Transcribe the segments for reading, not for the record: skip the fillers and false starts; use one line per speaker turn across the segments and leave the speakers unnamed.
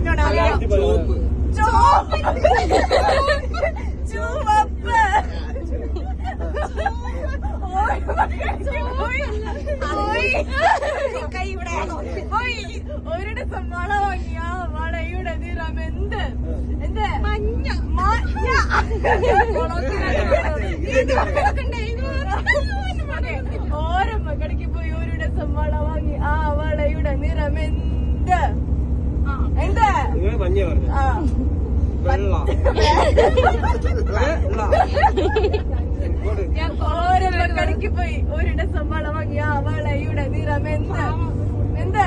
പറഞ്ഞോടാ. ചുവപ്പ് ചുവപ്പ് കൈയുടെ ഒരുടെ വള വാങ്ങിയ വളയുടെ നിറം എന്ത്? എന്ത്? മഞ്ഞ. ഓരോ കടയ്ക്ക് പോയി ഒരുടെ വള വാങ്ങി ആ വളയുടെ നിറം എന്ത്? എന്ത്? ആ ഓരോ കടയ്ക്ക് പോയി ഒരുടെ വള വാങ്ങി ആ വളയുടെ നിറം എന്ത്? എന്ത്?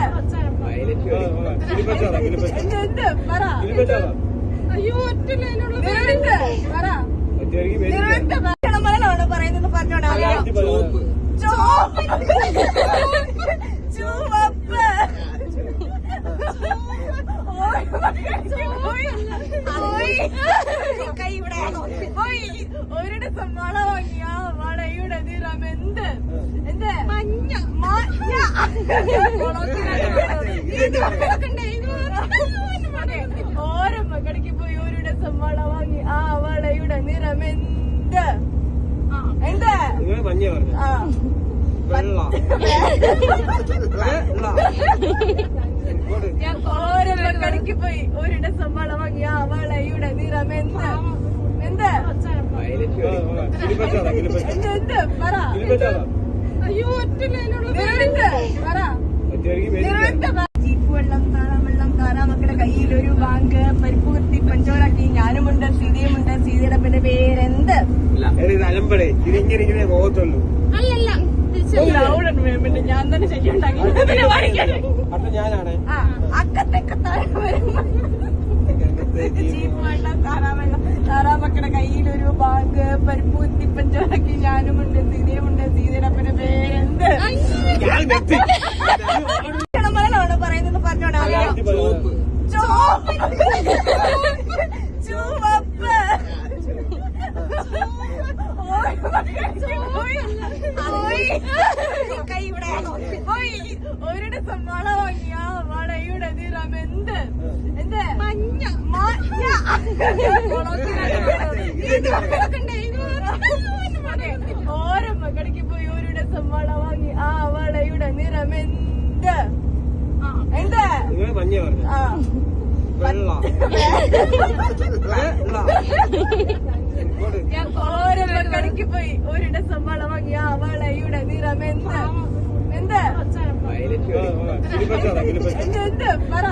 എന്ത്? പറ. അയ്യോ പറ. മലയാളമാണ് പറയുന്നത് പറഞ്ഞോടാ. ചുവപ്പ് ചുവപ്പ് കൈയുടെ ഒരുടെ വള വാങ്ങിയ വളയുടെ നിറം എന്ത്? എന്ത്? മഞ്ഞ. ഓരോ കടയ്ക്ക് പോയി ഒരുടെ വള വാങ്ങി ആ വളയുടെ നിറം എന്ത്? എന്ത്? ആ ഓരോ കടയ്ക്ക് പോയി ഒരുടെ വള വാങ്ങി ആ വളയുടെ നിറം എന്ത്? എന്ത്? എന്ത്? പറ. അയ്യോ പറ. ജീപ്പ് വെള്ളം താറാമക്കളുടെ കയ്യിലൊരു ബാങ്ക് പരിപ്പ് കുത്തി പഞ്ചോറാക്കി ഞാനുമുണ്ട് സീതയുമുണ്ട് സീതയുടെ പിന്നെ പേരെന്ത്? അല്ലല്ല ഞാൻ തന്നെ ശരിയുണ്ടാക്കി ജീപ്പ് വെള്ളം താറാമക്കളുടെ കയ്യിലൊരു ബാങ്ക് പരിപ്പ് കുത്തി പഞ്ചോറാക്കി ഞാനുമുണ്ട് സീതയുമുണ്ട് സീതയുടെ പിന്നെ പേരെന്ത്? മലയാളമാണ് പറയുന്നത് പറഞ്ഞോടാ. ചുവപ്പ് ചുവപ്പ് കൈയുടെ ഒരുടെ വള വാങ്ങിയ വളയുടെ നിറം എന്ത്? എന്ത്? മഞ്ഞ. ഓരോ കടയ്ക്ക് പോയി ഒരുടെ വള വാങ്ങി ആ വളയുടെ നിറം എന്ത്? എന്ത്? ആ ഓരോ കടയ്ക്ക് പോയി ഒരുടെ വള വാങ്ങിയ ആ വളയുടെ നിറം എന്ത്? എന്ത്? എന്ത്? പറ.